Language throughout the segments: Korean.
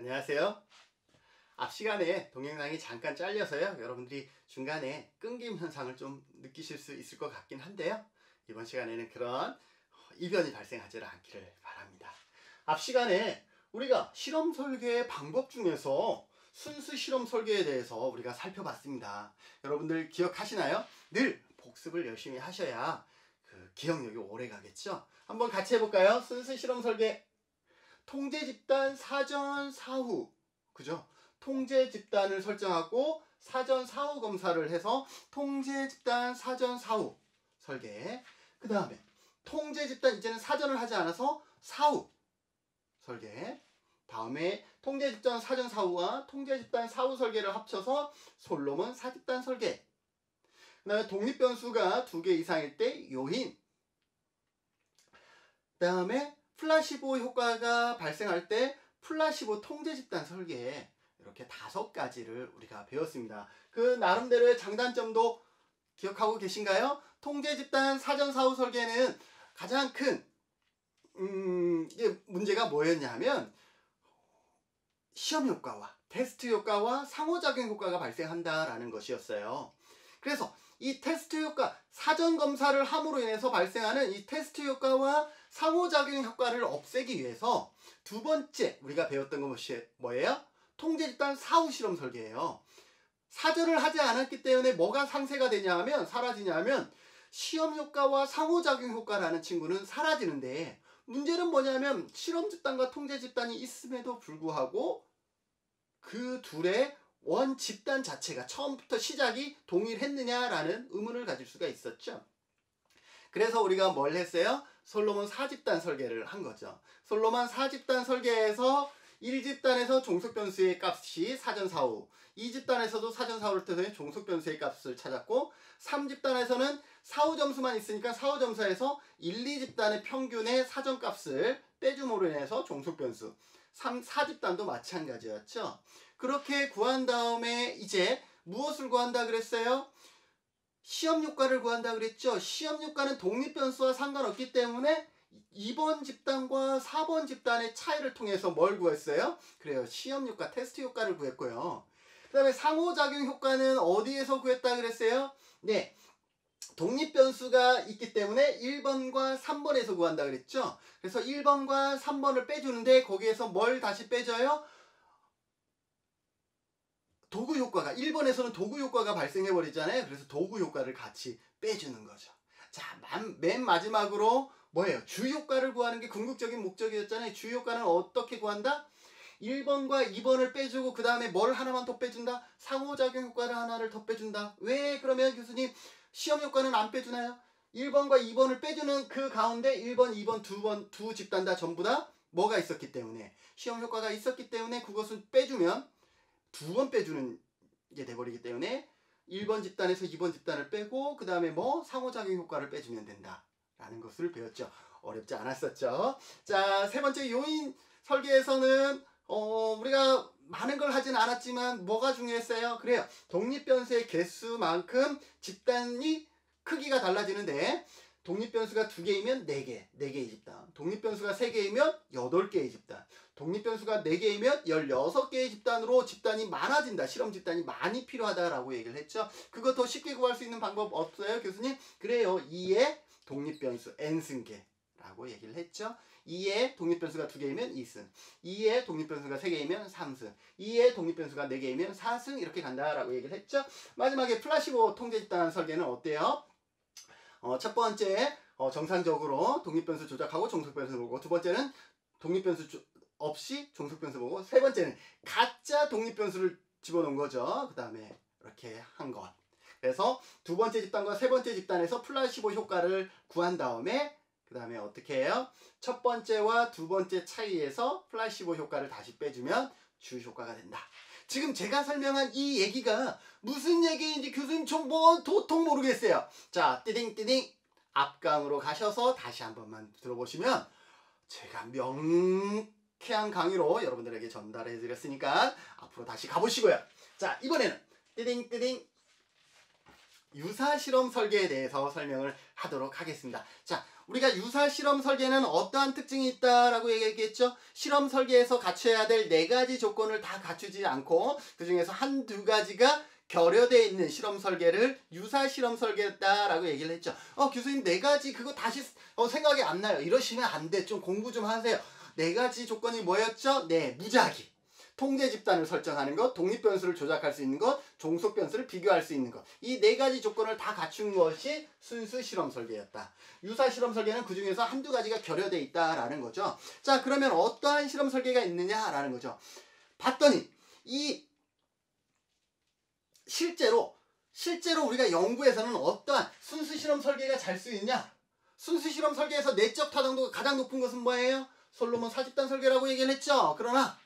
안녕하세요. 앞 시간에 동영상이 잠깐 잘려서요. 여러분들이 중간에 끊김 현상을 좀 느끼실 수 있을 것 같긴 한데요. 이번 시간에는 그런 이변이 발생하지 않기를 바랍니다. 앞 시간에 우리가 실험 설계의 방법 중에서 순수 실험 설계에 대해서 우리가 살펴봤습니다. 여러분들 기억하시나요? 늘 복습을 열심히 하셔야 그 기억력이 오래 가겠죠? 한번 같이 해볼까요? 순수 실험 설계. 통제 집단 사전 사후, 그죠? 통제 집단을 설정하고 사전 사후 검사를 해서 통제 집단 사전 사후 설계. 그 다음에 통제 집단, 이제는 사전을 하지 않아서 사후 설계. 다음에 통제 집단 사전 사후와 통제 집단 사후 설계를 합쳐서 솔로몬 사집단 설계. 그 다음에 독립 변수가 2개 이상일 때 요인. 그 다음에 플라시보 효과가 발생할 때 플라시보 통제 집단 설계. 이렇게 5가지를 우리가 배웠습니다. 그 나름대로의 장단점도 기억하고 계신가요? 통제 집단 사전 사후 설계는 가장 큰 이게 문제가 뭐였냐면 시험 효과와 테스트 효과와 상호작용 효과가 발생한다라는 것이었어요. 그래서 이 테스트 효과, 사전 검사를 함으로 인해서 발생하는 이 테스트 효과와 상호작용 효과를 없애기 위해서 두 번째 우리가 배웠던 것이 뭐예요? 통제 집단 사후 실험 설계예요. 사전을 하지 않았기 때문에 뭐가 상쇄가 되냐 하면, 사라지냐 하면 시험 효과와 상호작용 효과라는 친구는 사라지는데, 문제는 뭐냐면 실험 집단과 통제 집단이 있음에도 불구하고 그 둘의 원 집단 자체가 처음부터 시작이 동일했느냐라는 의문을 가질 수가 있었죠. 그래서 우리가 뭘 했어요? 솔로몬 4집단 설계를 한 거죠. 솔로몬 4집단 설계에서 1집단에서 종속변수의 값이 사전사후, 2집단에서도 사전사후를 통해 종속변수의 값을 찾았고, 3집단에서는 사후점수만 있으니까 사후점수에서 1, 2집단의 평균의 사전값을 빼줌으로 인해서 종속변수, 4집단도 마찬가지였죠. 그렇게 구한 다음에 이제 무엇을 구한다 그랬어요? 시험 효과를 구한다 그랬죠. 시험 효과는 독립변수와 상관없기 때문에 2번 집단과 4번 집단의 차이를 통해서 뭘 구했어요? 그래요. 시험 효과, 테스트 효과를 구했고요. 그 다음에 상호작용 효과는 어디에서 구했다 그랬어요? 네. 독립변수가 있기 때문에 1번과 3번에서 구한다 그랬죠. 그래서 1번과 3번을 빼주는데 거기에서 뭘 다시 빼줘요? 도구 효과가, 1번에서는 도구 효과가 발생해 버리잖아요. 그래서 도구 효과를 같이 빼주는 거죠. 자, 맨 마지막으로 뭐예요? 주 효과를 구하는 게 궁극적인 목적이었잖아요. 주 효과는 어떻게 구한다? 1번과 2번을 빼주고 그 다음에 뭘 하나만 더 빼준다? 상호작용 효과를 하나를 더 빼준다. 왜 그러면 교수님 시험 효과는 안 빼주나요? 1번과 2번을 빼주는 그 가운데 1번, 2번, 두 집단 다 전부 다 뭐가 있었기 때문에, 시험 효과가 있었기 때문에 그것을 빼주면 2번 빼주는 게 돼버리기 때문에 1번 집단에서 2번 집단을 빼고 그 다음에 뭐 상호작용 효과를 빼주면 된다 라는 것을 배웠죠. 어렵지 않았었죠. 자, 세 번째 요인 설계에서는 우리가 많은 걸 하진 않았지만 뭐가 중요했어요? 그래요. 독립변수의 개수만큼 집단이 크기가 달라지는데, 독립변수가 2개이면 4개, 4개의 집단. 독립변수가 3개이면 8개의 집단. 독립변수가 4개이면 16개의 집단으로 집단이 많아진다. 실험 집단이 많이 필요하다라고 얘기를 했죠. 그거 더 쉽게 구할 수 있는 방법 없어요, 교수님? 그래요. 2의 독립변수 n승계라고 얘기를 했죠. 2의 독립변수가 2개이면 2승, 2의 독립변수가 3개이면 3승, 2의 독립변수가 4개이면 4승, 이렇게 간다라고 얘기를 했죠. 마지막에 플라시보 통제 집단 설계는 어때요? 첫 번째 정상적으로 독립변수 조작하고 종속변수 보고, 두 번째는 독립변수 없이 종속변수 보고, 세 번째는 가짜 독립변수를 집어넣은 거죠. 그 다음에 이렇게 한 것. 그래서 두 번째 집단과 세 번째 집단에서 플라시보 효과를 구한 다음에 그 다음에 어떻게 해요? 첫 번째와 두 번째 차이에서 플라시보 효과를 다시 빼주면 주 효과가 된다. 지금 제가 설명한 이 얘기가 무슨 얘기인지 교수님 좀 도통 모르겠어요. 자, 띠딩띠딩 앞강으로 가셔서 다시 한 번만 들어보시면 제가 명쾌한 강의로 여러분들에게 전달해 드렸으니까 앞으로 다시 가보시고요. 자, 이번에는 띠딩띠딩 유사실험 설계에 대해서 설명을 하도록 하겠습니다. 자, 우리가 유사 실험 설계는 어떠한 특징이 있다라고 얘기했겠죠? 실험 설계에서 갖춰야 될 4가지 조건을 다 갖추지 않고 그 중에서 한두 가지가 결여되어 있는 실험 설계를 유사 실험 설계다라고 얘기를 했죠. 교수님 4가지 그거 다시 생각이 안 나요. 이러시면 안 돼. 좀 공부 좀 하세요. 4가지 조건이 뭐였죠? 네, 무작위. 통제 집단을 설정하는 것, 독립 변수를 조작할 수 있는 것, 종속 변수를 비교할 수 있는 것. 이 4가지 조건을 다 갖춘 것이 순수 실험 설계였다. 유사 실험 설계는 그 중에서 한두 가지가 결여되어 있다라는 거죠. 자, 그러면 어떠한 실험 설계가 있느냐라는 거죠. 봤더니 이 실제로 우리가 연구에서는 어떠한 순수 실험 설계가 잘 쓰이냐? 순수 실험 설계에서 내적 타당도가 가장 높은 것은 뭐예요? 솔로몬 4집단 설계라고 얘기를 했죠. 그러나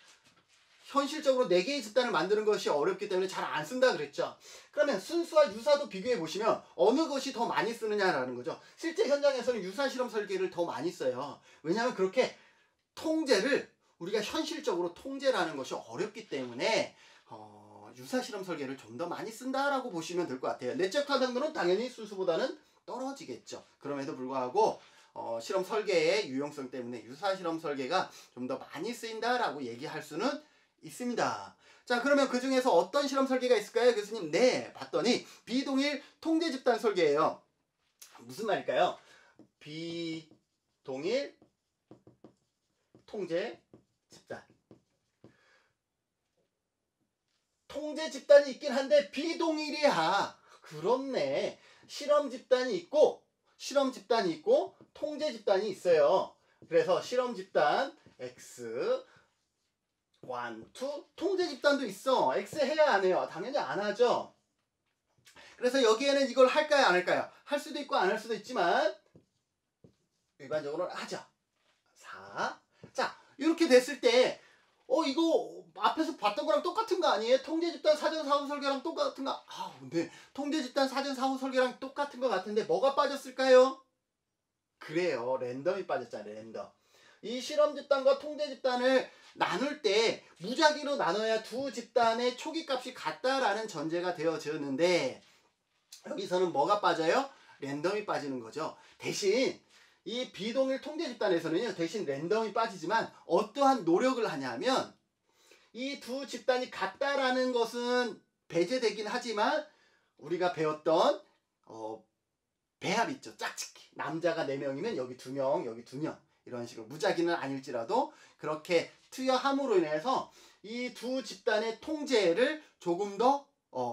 현실적으로 4개의 집단을 만드는 것이 어렵기 때문에 잘 안 쓴다 그랬죠. 그러면 순수와 유사도 비교해 보시면 어느 것이 더 많이 쓰느냐라는 거죠. 실제 현장에서는 유사 실험 설계를 더 많이 써요. 왜냐하면 그렇게 통제를 우리가 현실적으로 통제라는 것이 어렵기 때문에 유사 실험 설계를 좀 더 많이 쓴다라고 보시면 될 것 같아요. 내적 타당도는 당연히 순수보다는 떨어지겠죠. 그럼에도 불구하고 실험 설계의 유용성 때문에 유사 실험 설계가 좀 더 많이 쓰인다라고 얘기할 수는 있습니다. 자, 그러면 그 중에서 어떤 실험 설계가 있을까요, 교수님? 네, 봤더니 비동일 통제 집단 설계예요. 무슨 말일까요? 비동일 통제 집단. 통제 집단이 있긴 한데 비동일이야. 그렇네. 실험 집단이 있고 통제 집단이 있어요. 그래서 실험 집단 X 1, 2 통제 집단도 있어. X 해야 안 해요? 당연히 안 하죠. 그래서 여기에는 이걸 할까요, 안 할까요? 할 수도 있고 안 할 수도 있지만 일반적으로는 하죠. 4. 자, 이렇게 됐을 때 이거 앞에서 봤던 거랑 똑같은 거 아니에요? 통제 집단 사전 사후 설계랑 똑같은 거. 근데 통제 집단 사전 사후 설계랑 똑같은 거 같은데 뭐가 빠졌을까요? 그래요. 랜덤이 빠졌잖아요. 랜덤. 이 실험 집단과 통제 집단을 나눌 때 무작위로 나눠야 두 집단의 초기 값이 같다라는 전제가 되어졌는데 여기서는 뭐가 빠져요? 랜덤이 빠지는 거죠. 대신 이 비동일 통제 집단에서는요, 대신 랜덤이 빠지지만 어떠한 노력을 하냐면 이 두 집단이 같다라는 것은 배제되긴 하지만 우리가 배웠던 배합 있죠. 짝짓기. 남자가 4명이면 여기 2명, 여기 2명. 이런 식으로 무작위는 아닐지라도 그렇게 투여함으로 인해서 이 두 집단의 통제를 조금 더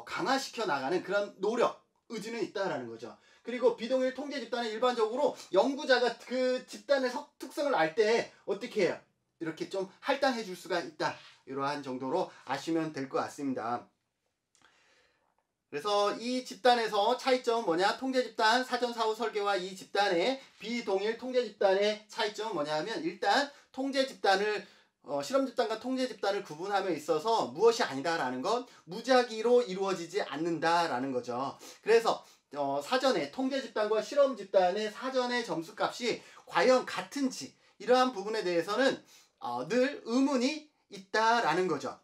강화시켜 나가는 그런 노력, 의지는 있다라는 거죠. 그리고 비동일 통제 집단은 일반적으로 연구자가 그 집단의 특성을 알 때 어떻게 해요? 이렇게 좀 할당해 줄 수가 있다. 이러한 정도로 아시면 될 것 같습니다. 그래서 이 집단에서 차이점은 뭐냐? 통제 집단 사전 사후 설계와 이 집단의 비동일 통제 집단의 차이점은 뭐냐 하면 일단 통제 집단을 실험 집단과 통제 집단을 구분함에 있어서 무엇이 아니다라는 건 무작위로 이루어지지 않는다라는 거죠. 그래서 사전에 통제 집단과 실험 집단의 사전의 점수값이 과연 같은지 이러한 부분에 대해서는 늘 의문이 있다라는 거죠.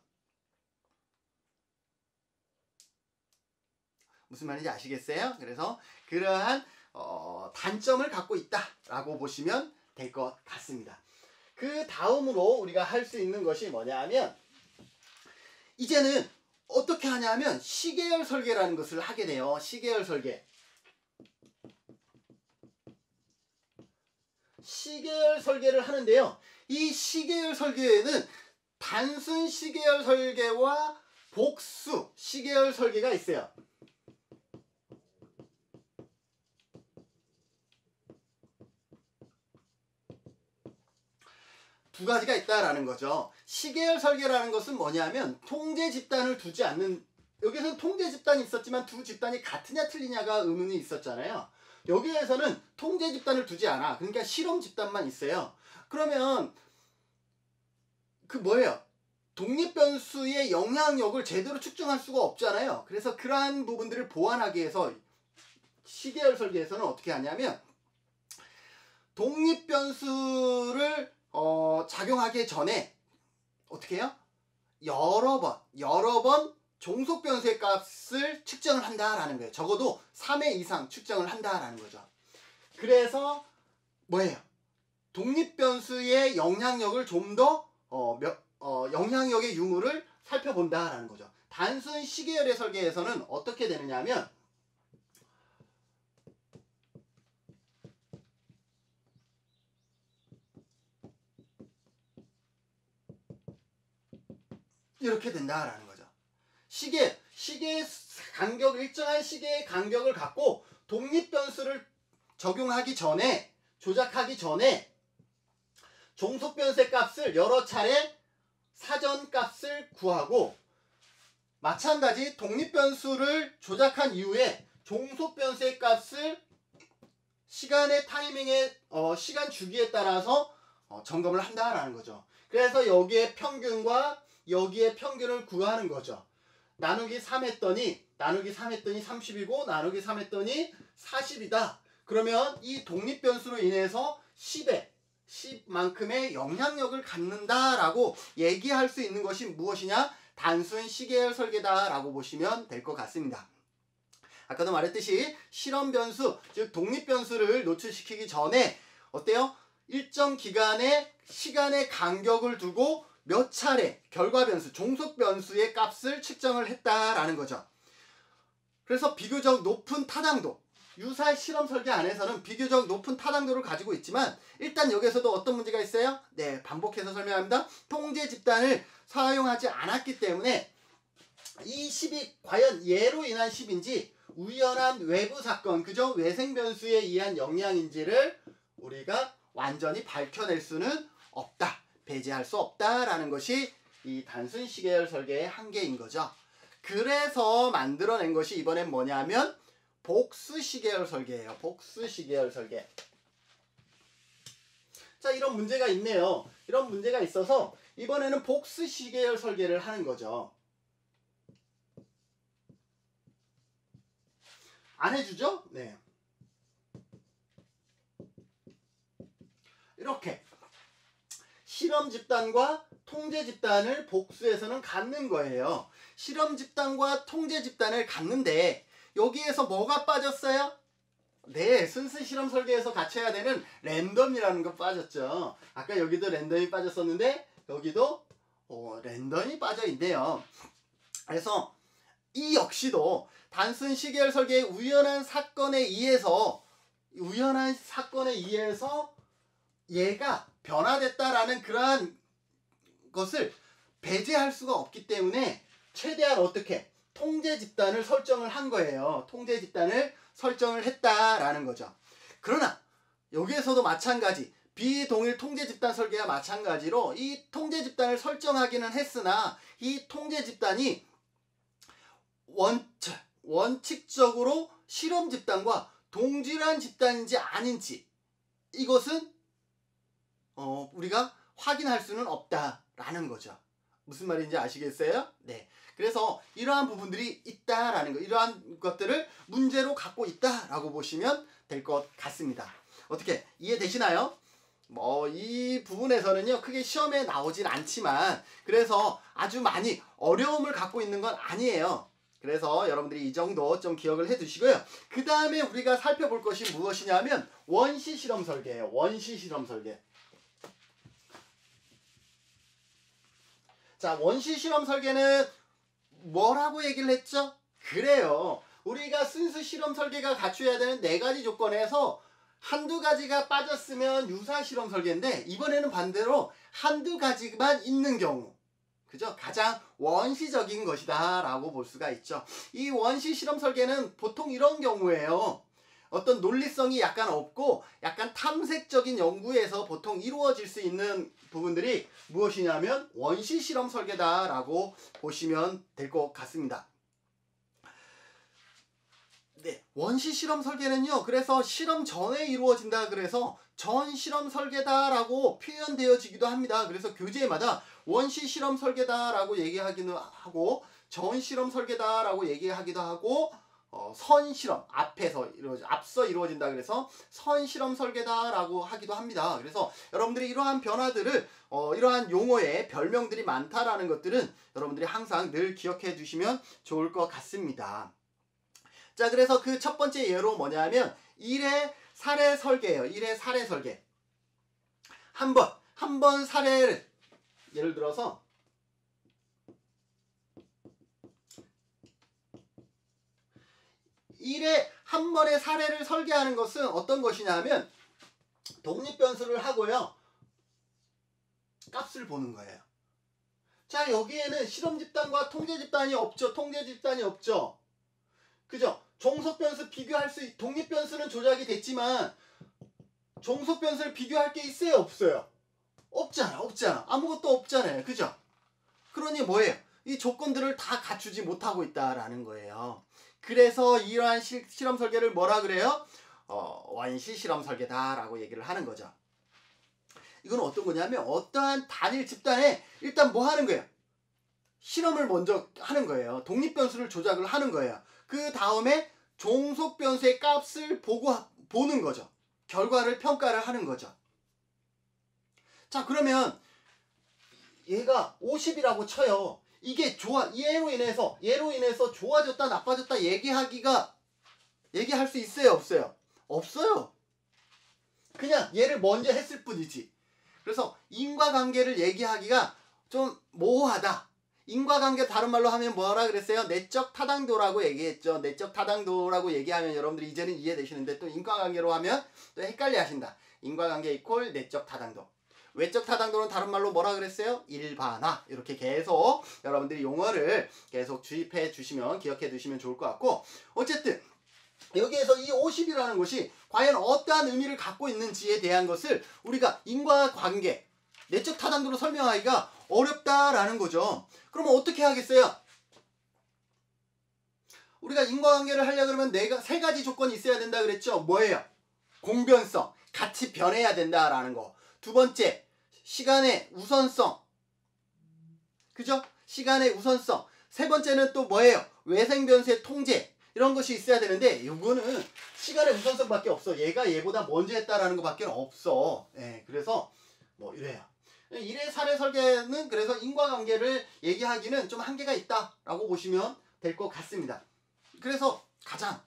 무슨 말인지 아시겠어요? 그래서 그러한 단점을 갖고 있다라고 보시면 될 것 같습니다. 그 다음으로 우리가 할 수 있는 것이 뭐냐 하면 이제는 어떻게 하냐면 시계열 설계라는 것을 하게 돼요. 시계열 설계. 시계열 설계를 하는데요. 이 시계열 설계에는 단순 시계열 설계와 복수 시계열 설계가 있어요. 두 가지가 있다라는 거죠. 시계열 설계라는 것은 뭐냐면 통제 집단을 두지 않는, 여기서는 통제 집단이 있었지만 두 집단이 같으냐 틀리냐가 의문이 있었잖아요. 여기에서는 통제 집단을 두지 않아. 그러니까 실험 집단만 있어요. 그러면 그 뭐예요? 독립 변수의 영향력을 제대로 측정할 수가 없잖아요. 그래서 그러한 부분들을 보완하기 위해서 시계열 설계에서는 어떻게 하냐면 독립 변수를 작용하기 전에 어떻게 해요? 여러 번 종속 변수의 값을 측정을 한다라는 거예요. 적어도 3회 이상 측정을 한다라는 거죠. 그래서 뭐예요? 독립변수의 영향력을 좀 더 영향력의 유무를 살펴본다라는 거죠. 단순 시계열의 설계에서는 어떻게 되느냐 하면 이렇게 된다라는 거죠. 시계의 간격, 일정한 시계의 간격을 갖고 독립변수를 적용하기 전에, 조작하기 전에 종속변수의 값을 여러 차례 사전 값을 구하고, 마찬가지 독립변수를 조작한 이후에 종속변수의 값을 시간의 타이밍의 시간 주기에 따라서 점검을 한다라는 거죠. 그래서 여기에 평균과 여기에 평균을 구하는 거죠. 나누기 3 했더니 30이고 나누기 3 했더니 40이다. 그러면 이 독립변수로 인해서 10만큼의 영향력을 갖는다라고 얘기할 수 있는 것이 무엇이냐? 단순 시계열 설계다라고 보시면 될 것 같습니다. 아까도 말했듯이 실험 변수, 즉 독립 변수를 노출시키기 전에 어때요? 일정 기간의 시간의 간격을 두고 몇 차례 결과 변수, 종속 변수의 값을 측정을 했다라는 거죠. 그래서 비교적 높은 타당도, 유사 실험 설계 안에서는 비교적 높은 타당도를 가지고 있지만, 일단 여기서도 어떤 문제가 있어요? 네, 반복해서 설명합니다. 통제 집단을 사용하지 않았기 때문에 이 10이 과연 얘로 인한 10인지 우연한 외부 사건, 그죠? 외생 변수에 의한 영향인지를 우리가 완전히 밝혀낼 수는 없다. 배제할 수 없다라는 것이 이 단순 시계열 설계의 한계인 거죠. 그래서 만들어낸 것이 이번엔 뭐냐면 복수 시계열 설계예요. 복수 시계열 설계. 자, 이런 문제가 있네요. 이런 문제가 있어서 이번에는 복수 시계열 설계를 하는 거죠. 안 해주죠? 네. 이렇게 실험 집단과 통제 집단을 복수해서는 갖는 거예요. 실험 집단과 통제 집단을 갖는데 여기에서 뭐가 빠졌어요? 네, 순수 실험 설계에서 갖춰야 되는 랜덤이라는 거 빠졌죠. 아까 여기도 랜덤이 빠졌었는데 여기도 랜덤이 빠져 있네요. 그래서 이 역시도 단순 시계열 설계의 우연한 사건에 의해서 얘가 변화됐다라는 그러한 것을 배제할 수가 없기 때문에 최대한 어떻게 통제 집단을 설정을 한 거예요. 통제 집단을 설정을 했다라는 거죠. 그러나 여기에서도 마찬가지, 비동일 통제 집단 설계와 마찬가지로 이 통제 집단을 설정하기는 했으나 이 통제 집단이 원칙적으로 실험 집단과 동질한 집단인지 아닌지 이것은 우리가 확인할 수는 없다라는 거죠. 무슨 말인지 아시겠어요? 네. 그래서 이러한 부분들이 있다라는 거, 이러한 것들을 문제로 갖고 있다라고 보시면 될 것 같습니다. 어떻게 이해되시나요? 이 부분에서는요, 크게 시험에 나오진 않지만, 그래서 아주 많이 어려움을 갖고 있는 건 아니에요. 그래서 여러분들이 이 정도 좀 기억을 해 두시고요. 그 다음에 우리가 살펴볼 것이 무엇이냐면 원시 실험 설계예요. 원시 실험 설계. 자, 원시 실험 설계는 뭐라고 얘기를 했죠? 그래요. 우리가 순수 실험 설계가 갖춰야 되는 4가지 조건에서 한두 가지가 빠졌으면 유사 실험 설계인데, 이번에는 반대로 한두 가지만 있는 경우, 그죠? 가장 원시적인 것이다 라고 볼 수가 있죠. 이 원시 실험 설계는 보통 이런 경우에요. 어떤 논리성이 약간 없고 약간 탐색적인 연구에서 보통 이루어질 수 있는 부분들이 무엇이냐면 원시 실험 설계다 라고 보시면 될 것 같습니다. 네, 원시 실험 설계는요, 그래서 실험 전에 이루어진다 그래서 전 실험 설계다 라고 표현되어지기도 합니다. 그래서 교재마다 원시 실험 설계다 라고 얘기하기도 하고 전 실험 설계다 라고 얘기하기도 하고 선 실험, 앞서 이루어진다 그래서 선 실험 설계다 라고 하기도 합니다. 그래서 여러분들이 이러한 변화들을 이러한 용어의 별명들이 많다라는 것들은 여러분들이 항상 늘 기억해 두시면 좋을 것 같습니다. 자, 그래서 그 첫 번째 예로 뭐냐면 1의 사례 설계예요. 1의 사례 설계. 한 번 사례를 예를 들어서 1의 한 번의 사례를 설계하는 것은 어떤 것이냐면 독립변수를 하고요. 값을 보는 거예요. 자, 여기에는 실험 집단과 통제 집단이 없죠. 통제 집단이 없죠. 그죠? 종속 변수 비교할 수, 독립변수는 조작이 됐지만 종속 변수를 비교할 게 있어요, 없어요? 없잖아. 아무것도 없잖아요. 그죠? 그러니 뭐예요? 이 조건들을 다 갖추지 못하고 있다라는 거예요. 그래서 이러한 실험 설계를 뭐라 그래요? 원시 실험 설계다라고 얘기를 하는 거죠. 이건 어떤 거냐면 어떠한 단일 집단에 일단 뭐 하는 거예요? 실험을 먼저 하는 거예요. 독립변수를 조작을 하는 거예요. 그 다음에 종속변수의 값을 보는 거죠. 결과를 평가를 하는 거죠. 자, 그러면 얘가 50이라고 쳐요. 이게 얘로 인해서 좋아졌다 나빠졌다 얘기할 수 있어요, 없어요? 없어요. 그냥 얘를 먼저 했을 뿐이지. 그래서 인과관계를 얘기하기가 좀 모호하다. 인과관계 다른 말로 하면 뭐라 그랬어요? 내적 타당도라고 얘기했죠. 내적 타당도라고 얘기하면 여러분들이 이제는 이해되시는데 또 인과관계로 하면 또 헷갈려 하신다. 인과관계 이퀄 내적 타당도. 외적 타당도는 다른 말로 뭐라 그랬어요? 일반화. 이렇게 계속 여러분들이 용어를 계속 주입해 주시면, 기억해 두시면 좋을 것 같고, 어쨌든 여기에서 이 50이라는 것이 과연 어떠한 의미를 갖고 있는지에 대한 것을 우리가 인과관계, 내적 타당도로 설명하기가 어렵다라는 거죠. 그러면 어떻게 하겠어요? 우리가 인과관계를 하려고 그러면 세 가지 조건이 있어야 된다 그랬죠. 뭐예요? 공변성, 같이 변해야 된다라는 거. 두 번째, 시간의 우선성. 그죠? 시간의 우선성. 세 번째는 또 뭐예요? 외생변수의 통제. 이런 것이 있어야 되는데 이거는 시간의 우선성밖에 없어. 얘가 얘보다 먼저 했다라는 것밖에 없어. 예, 그래서 뭐 이래요. 1의 사례 설계는 그래서 인과관계를 얘기하기는 좀 한계가 있다라고 보시면 될 것 같습니다. 그래서 가장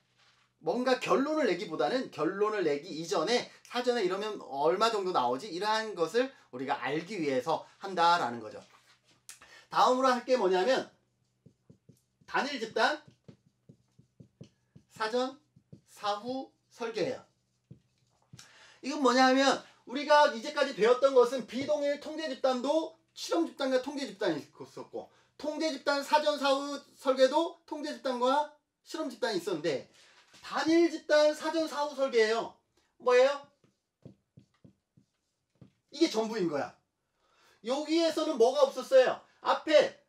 뭔가 결론을 내기보다는 결론을 내기 이전에 사전에 이러면 얼마 정도 나오지? 이러한 것을 우리가 알기 위해서 한다라는 거죠. 다음으로 할 게 뭐냐면 단일 집단 사전 사후 설계예요. 이건 뭐냐면 우리가 이제까지 배웠던 것은 비동일 통제 집단도 실험 집단과 통제 집단이 있었고, 통제 집단 사전 사후 설계도 통제 집단과 실험 집단이 있었는데 단일 집단 사전 사후 설계예요. 뭐예요? 이게 전부인 거야. 여기에서는 뭐가 없었어요? 앞에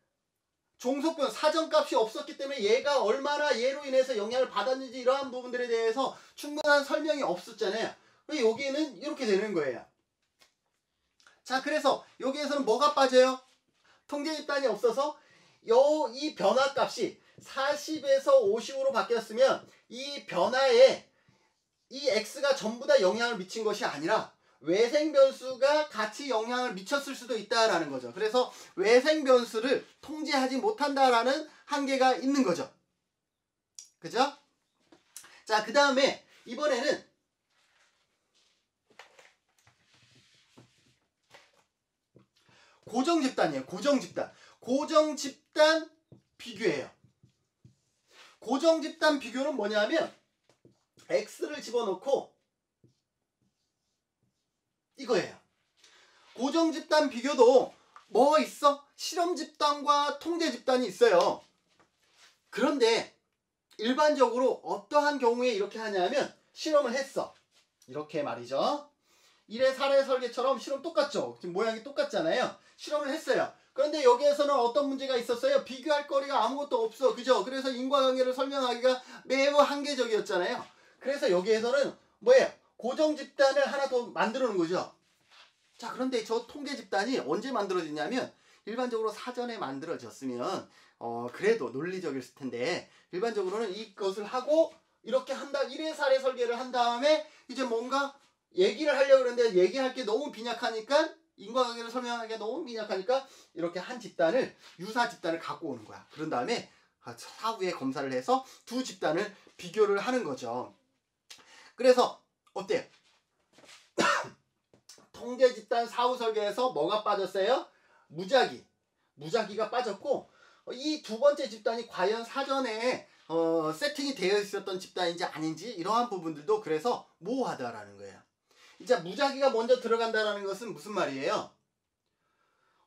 종속변 사전값이 없었기 때문에 얘가 얼마나 얘로 인해서 영향을 받았는지 이러한 부분들에 대해서 충분한 설명이 없었잖아요. 여기는 이렇게 되는 거예요. 자, 그래서 여기에서는 뭐가 빠져요? 통제 집단이 없어서 이 변화값이 40에서 50으로 바뀌었으면 이 변화에 이 x가 전부 다 영향을 미친 것이 아니라 외생변수가 같이 영향을 미쳤을 수도 있다라는 거죠. 그래서 외생변수를 통제하지 못한다라는 한계가 있는 거죠. 그죠? 자, 그 다음에 이번에는 고정집단이에요. 고정집단 비교예요. 고정집단 비교는 뭐냐면 x를 집어넣고 이거예요. 고정집단 비교도 뭐 있어? 실험집단과 통제집단이 있어요. 그런데 일반적으로 어떠한 경우에 이렇게 하냐면 실험을 했어. 이렇게 말이죠. 1의 사례 설계처럼 실험 똑같죠? 지금 모양이 똑같잖아요. 실험을 했어요. 그런데 여기에서는 어떤 문제가 있었어요? 비교할 거리가 아무것도 없어. 그죠? 그래서 인과관계를 설명하기가 매우 한계적이었잖아요. 그래서 여기에서는 뭐예요? 고정집단을 하나 더 만들어 놓은 거죠. 자, 그런데 저 통계집단이 언제 만들어지냐면 일반적으로 사전에 만들어졌으면 그래도 논리적일 텐데 일반적으로는 이것을 하고 이렇게 한다. 1회 사례 설계를 한 다음에 이제 뭔가 얘기를 하려고 그러는데 얘기할 게 너무 빈약하니까 인과관계를 설명하기가 너무 빈약하니까 이렇게 한 집단을 유사 집단을 갖고 오는 거야. 그런 다음에 사후에 검사를 해서 두 집단을 비교를 하는 거죠. 그래서 어때요? 통계 집단 사후 설계에서 뭐가 빠졌어요? 무작위가 빠졌고, 이 두 번째 집단이 과연 사전에 세팅이 되어 있었던 집단인지 아닌지 이러한 부분들도 그래서 모호하다라는 거예요. 이제 무작위가 먼저 들어간다라는 것은 무슨 말이에요?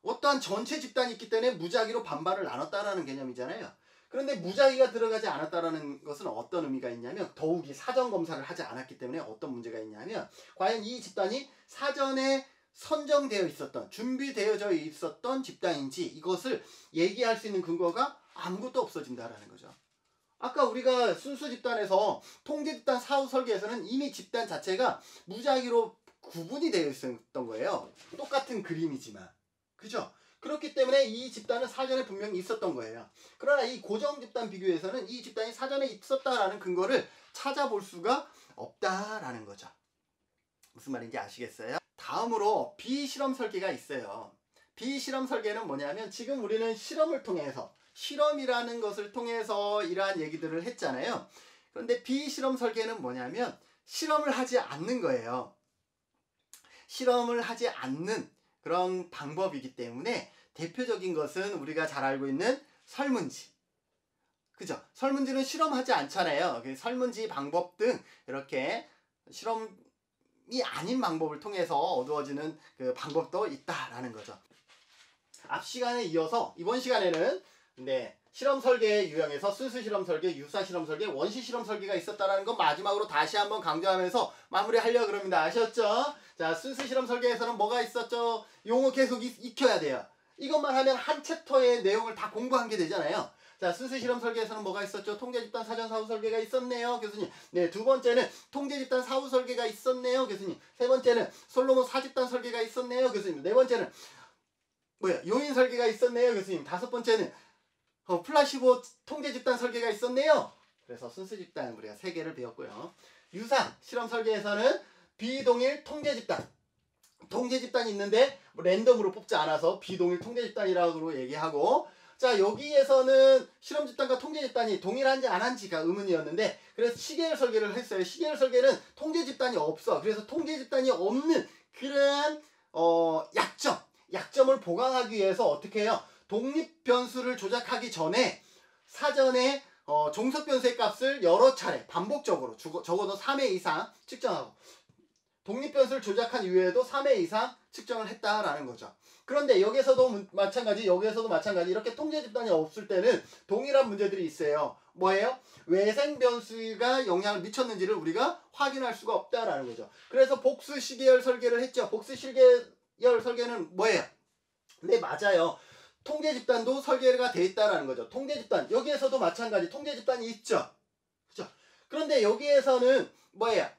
어떠한 전체 집단이 있기 때문에 무작위로 반반을 나눴다라는 개념이잖아요. 그런데 무작위가 들어가지 않았다라는 것은 어떤 의미가 있냐면, 더욱이 사전 검사를 하지 않았기 때문에 어떤 문제가 있냐면, 과연 이 집단이 사전에 선정되어 있었던, 준비되어져 있었던 집단인지 이것을 얘기할 수 있는 근거가 아무것도 없어진다라는 거죠. 아까 우리가 순수 집단에서 통계 집단 사후 설계에서는 이미 집단 자체가 무작위로 구분이 되어 있었던 거예요. 똑같은 그림이지만. 그죠? 그렇기 때문에 이 집단은 사전에 분명히 있었던 거예요. 그러나 이 고정 집단 비교에서는 이 집단이 사전에 있었다라는 근거를 찾아볼 수가 없다라는 거죠. 무슨 말인지 아시겠어요? 다음으로 비실험 설계가 있어요. 비실험 설계는 뭐냐면, 지금 우리는 실험을 통해서, 실험이라는 것을 통해서 이러한 얘기들을 했잖아요. 그런데 비실험 설계는 뭐냐면 실험을 하지 않는 거예요. 실험을 하지 않는 그런 방법이기 때문에 대표적인 것은 우리가 잘 알고 있는 설문지. 그죠? 설문지는 실험하지 않잖아요. 설문지 방법 등 이렇게 실험이 아닌 방법을 통해서 어두워지는 그 방법도 있다라는 거죠. 앞 시간에 이어서 이번 시간에는 실험 설계 유형에서 순수 실험 설계, 유사 실험 설계, 원시 실험 설계가 있었다라는 건 마지막으로 다시 한번 강조하면서 마무리하려고 그럽니다. 아셨죠? 자, 순수 실험 설계에서는 뭐가 있었죠? 용어 계속 익혀야 돼요. 이것만 하면 한 챕터의 내용을 다 공부한 게 되잖아요. 자, 순수 실험 설계에서는 뭐가 있었죠? 통계 집단 사전 사후 설계가 있었네요, 교수님. 네, 두 번째는 통계 집단 사후 설계가 있었네요, 교수님. 세 번째는 솔로몬 사집단 설계가 있었네요, 교수님. 네 번째는 요인 설계가 있었네요, 교수님. 다섯 번째는 플라시보 통계 집단 설계가 있었네요. 그래서 순수 집단 우리가 3개를 배웠고요. 유사 실험 설계에서는 비동일 통계 집단. 통계 집단이 있는데 랜덤으로 뽑지 않아서 비동일 통계 집단이라고 얘기하고, 자, 여기에서는 실험 집단과 통계 집단이 동일한지 안 한지가 의문이었는데, 그래서 시계열 설계를 했어요. 시계열 설계는 통계 집단이 없어. 그래서 통계 집단이 없는 그러한 약점을 보강하기 위해서 어떻게 해요? 독립 변수를 조작하기 전에 사전에 종속 변수의 값을 여러 차례 반복적으로 적어도 3회 이상 측정하고, 독립 변수를 조작한 이후에도 3회 이상 측정을 했다라는 거죠. 그런데 여기서도 마찬가지 이렇게 통계 집단이 없을 때는 동일한 문제들이 있어요. 뭐예요? 외생 변수가 영향을 미쳤는지를 우리가 확인할 수가 없다라는 거죠. 그래서 복수 시계열 설계를 했죠. 복수 시계열 설계는 뭐예요? 네, 맞아요. 통계 집단도 설계가 돼 있다라는 거죠. 통계 집단, 여기에서도 마찬가지 통계 집단이 있죠. 그렇죠? 그런데 여기에서는 뭐예요?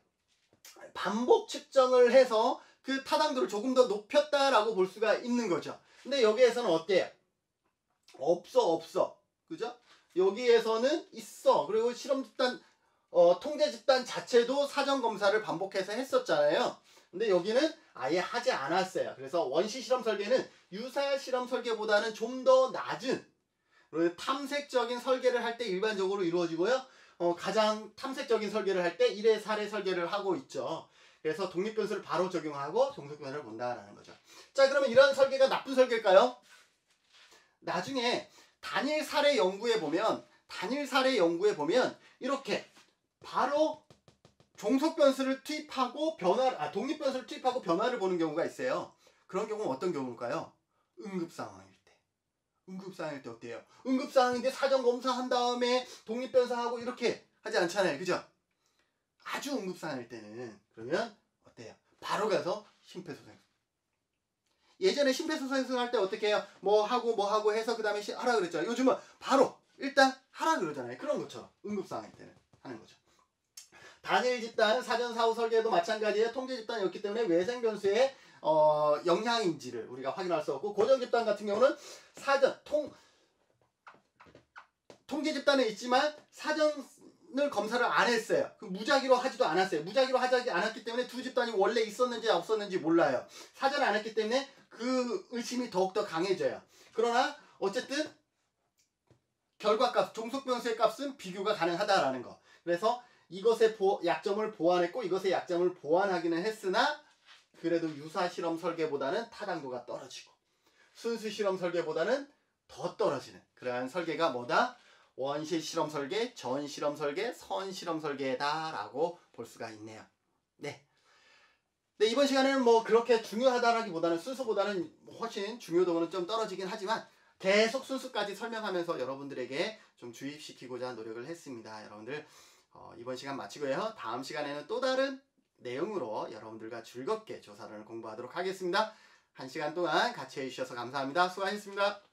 반복 측정을 해서 그 타당도를 조금 더 높였다라고 볼 수가 있는 거죠. 근데 여기에서는 어때요? 없어. 그죠? 여기에서는 있어. 그리고 실험 집단, 통계 집단 자체도 사전 검사를 반복해서 했었잖아요. 근데 여기는 아예 하지 않았어요. 그래서 원시 실험 설계는 유사 실험 설계보다는 좀 더 낮은 탐색적인 설계를 할 때 일반적으로 이루어지고요. 가장 탐색적인 설계를 할 때 1회, 4회 설계를 하고 있죠. 그래서 독립변수를 바로 적용하고 종속변을 본다라는 거죠. 자, 그러면 이런 설계가 나쁜 설계일까요? 나중에 단일 사례 연구에 보면 이렇게 바로 종속변수를 투입하고 독립변수를 투입하고 변화를 보는 경우가 있어요. 그런 경우는 어떤 경우일까요? 응급상황일 때 어때요? 응급상황인데 사전 검사한 다음에 독립변사하고 이렇게 하지 않잖아요. 그죠? 아주 응급상황일 때는 그러면 어때요? 바로 가서 심폐소생술. 예전에 심폐소생술 할 때 어떻게 해요? 뭐 하고 해서 그 다음에 하라 그랬죠. 요즘은 바로 일단 하라 그러잖아요. 그런 것처럼 응급상황일 때는 하는 거죠. 단일 집단 사전 사후 설계도 마찬가지예요. 통계 집단이었기 때문에 외생 변수의 영향인지를 우리가 확인할 수 없고, 고정 집단 같은 경우는 통계 집단은 있지만 사전을 검사를 안 했어요. 무작위로 하지도 않았어요. 무작위로 하지 않았기 때문에 두 집단이 원래 있었는지 없었는지 몰라요. 사전을 안 했기 때문에 그 의심이 더욱더 강해져요. 그러나 어쨌든 결과값, 종속 변수의 값은 비교가 가능하다라는 거. 그래서 이것의 약점을 보완했고 이것의 약점을 보완하기는 했으나 그래도 유사 실험 설계보다는 타당도가 떨어지고 순수 실험 설계보다는 더 떨어지는 그러한 설계가 뭐다? 원실 실험 설계, 전 실험 설계, 선 실험 설계다라고 볼 수가 있네요. 네. 네, 이번 시간에는 뭐 그렇게 중요하다라기보다는 순수보다는 훨씬 중요도는 좀 떨어지긴 하지만 계속 순수까지 설명하면서 여러분들에게 좀 주입시키고자 노력을 했습니다. 여러분들 이번 시간 마치고요. 다음 시간에는 또 다른 내용으로 여러분들과 즐겁게 조사론을 공부하도록 하겠습니다. 1시간 동안 같이 해주셔서 감사합니다. 수고하셨습니다.